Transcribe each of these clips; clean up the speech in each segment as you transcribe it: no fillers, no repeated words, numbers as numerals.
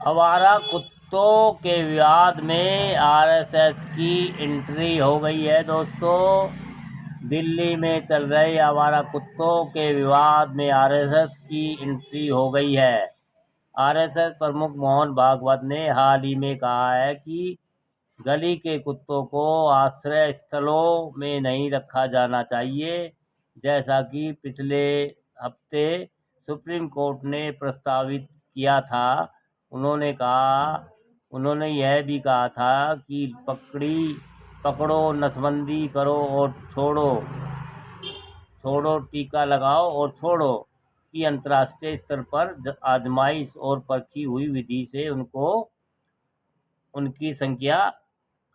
आवारा कुत्तों के विवाद में आरएसएस की एंट्री हो गई है दोस्तों। दिल्ली में चल रहे आवारा कुत्तों के विवाद में आरएसएस की एंट्री हो गई है। आरएसएस प्रमुख मोहन भागवत ने हाल ही में कहा है कि गली के कुत्तों को आश्रय स्थलों में नहीं रखा जाना चाहिए, जैसा कि पिछले हफ्ते सुप्रीम कोर्ट ने प्रस्तावित किया था। उन्होंने यह भी कहा था कि पकड़ो, नसबंदी करो और छोड़ो, टीका लगाओ और छोड़ो कि अंतर्राष्ट्रीय स्तर पर आजमाइश और परखी हुई विधि से उनकी संख्या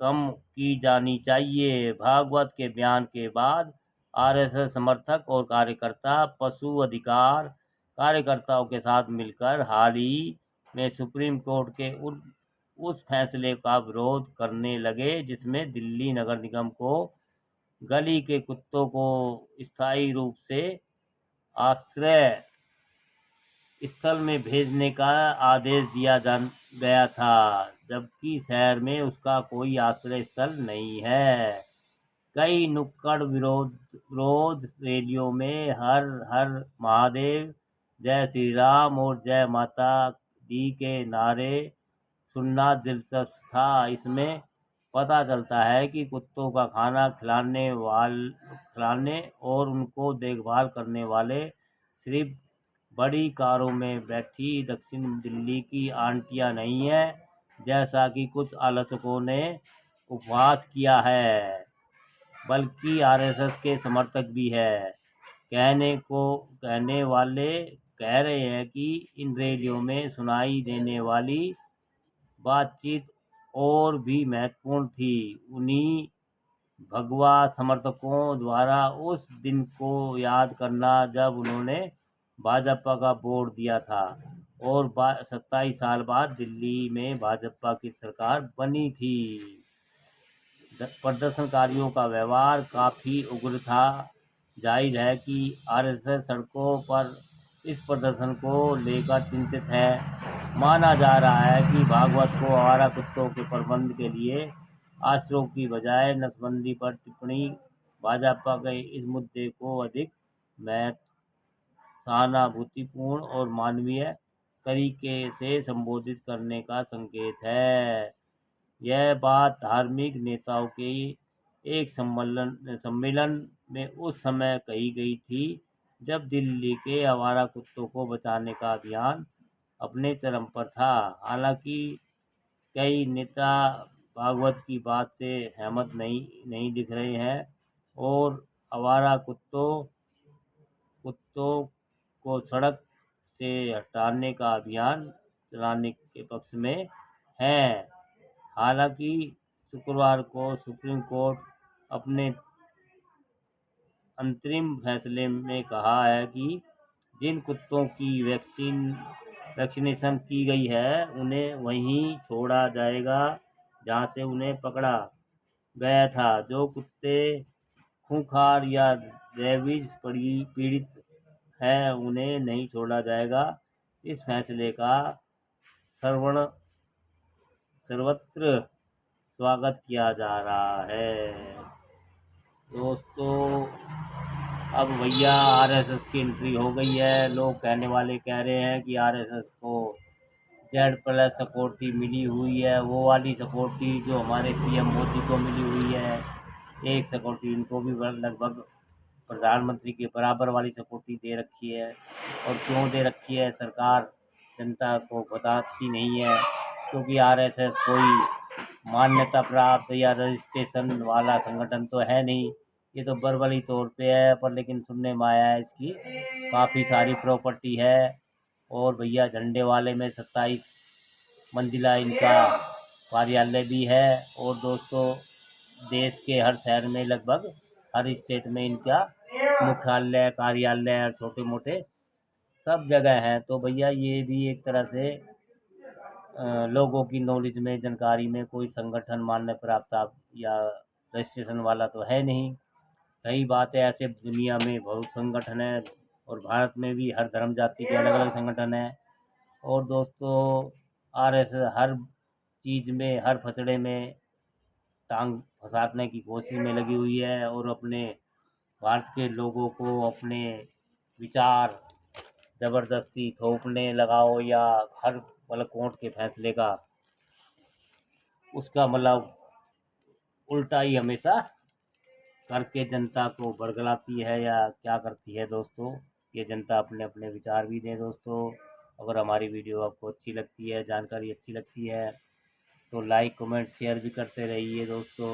कम की जानी चाहिए। भागवत के बयान के बाद आरएसएस समर्थक और कार्यकर्ता पशु अधिकार कार्यकर्ताओं के साथ मिलकर हाल ही में सुप्रीम कोर्ट के उस फैसले का विरोध करने लगे, जिसमें दिल्ली नगर निगम को गली के कुत्तों को स्थायी रूप से आश्रय स्थल में भेजने का आदेश दिया गया था, जबकि शहर में उसका कोई आश्रय स्थल नहीं है। कई नुक्कड़ विरोध रैलियों में हर हर महादेव, जय श्री राम और जय माता दी के नारे सुनना दिलचस्प था। इसमें पता चलता है कि कुत्तों का खाना खिलाने और उनको देखभाल करने वाले सिर्फ बड़ी कारों में बैठी दक्षिण दिल्ली की आंटियां नहीं है, जैसा कि कुछ आलोचकों ने उपहास किया है, बल्कि आरएसएस के समर्थक भी है। कहने वाले कह रहे हैं कि इन रैलियों में सुनाई देने वाली बातचीत और भी महत्वपूर्ण थी। उन्हीं भगवा समर्थकों द्वारा उस दिन को याद करना जब उन्होंने भाजपा का वोट दिया था और 27 साल बाद दिल्ली में भाजपा की सरकार बनी थी। प्रदर्शनकारियों का व्यवहार काफ़ी उग्र था। जाहिर है कि आरएसएस सड़कों पर इस प्रदर्शन को लेकर चिंतित है। माना जा रहा है कि भागवत को आवारा कुत्तों के प्रबंध के लिए आश्रयों की बजाय नसबंदी पर टिप्पणी भाजपा के इस मुद्दे को अधिक सहानुभूतिपूर्ण और मानवीय तरीके से संबोधित करने का संकेत है। यह बात धार्मिक नेताओं के एक सम्मेलन में उस समय कही गई थी जब दिल्ली के आवारा कुत्तों को बचाने का अभियान अपने चरम पर था। हालांकि कई नेता भागवत की बात से सहमत नहीं दिख रहे हैं और आवारा कुत्तों को सड़क से हटाने का अभियान चलाने के पक्ष में हैं। हालांकि शुक्रवार को सुप्रीम कोर्ट अपने अंतरिम फैसले में कहा है कि जिन कुत्तों की वैक्सीनेशन की गई है उन्हें वहीं छोड़ा जाएगा जहां से उन्हें पकड़ा गया था। जो कुत्ते खूंखार या रेबीज पीड़ित हैं उन्हें नहीं छोड़ा जाएगा। इस फैसले का सर्वत्र स्वागत किया जा रहा है। दोस्तों, अब भैया आरएसएस की एंट्री हो गई है। लोग कहने वाले कह रहे हैं कि आरएसएस को Z+ सिक्योरिटी मिली हुई है, वो वाली सिक्योरिटी जो हमारे पीएम मोदी को मिली हुई है। एक सिक्योरिटी इनको भी लगभग प्रधानमंत्री के बराबर वाली सिक्योरिटी दे रखी है। और क्यों दे रखी है सरकार जनता को बताती नहीं है, क्योंकि आरएसएस कोई मान्यता प्राप्त या रजिस्ट्रेशन वाला संगठन तो है नहीं। ये तो बर्बरी तौर पे है, पर लेकिन सुनने में आया है इसकी काफ़ी सारी प्रॉपर्टी है। और भैया झंडे वाले में 27 मंजिला इनका कार्यालय भी है। और दोस्तों, देश के हर शहर में लगभग हर स्टेट में इनका मुख्यालय, कार्यालय और छोटे मोटे सब जगह हैं। तो भैया ये भी एक तरह से लोगों की नॉलेज में, जानकारी में कोई संगठन मान्य प्राप्त या रजिस्ट्रेशन वाला तो है नहीं। कई बातें ऐसे दुनिया में बहुत संगठन है और भारत में भी हर धर्म जाति के अलग अलग संगठन हैं। और दोस्तों, आरएसएस हर चीज़ में, हर फचड़े में टांग फंसाने की कोशिश में लगी हुई है और अपने भारत के लोगों को अपने विचार ज़बरदस्ती थोपने लगाओ या हर मतलब कोर्ट के फैसले का उसका मतलब उल्टा ही हमेशा करके जनता को बरगलाती है या क्या करती है दोस्तों। ये जनता अपने अपने विचार भी दें दोस्तों। अगर हमारी वीडियो आपको अच्छी लगती है, जानकारी अच्छी लगती है, तो लाइक कमेंट शेयर भी करते रहिए दोस्तों।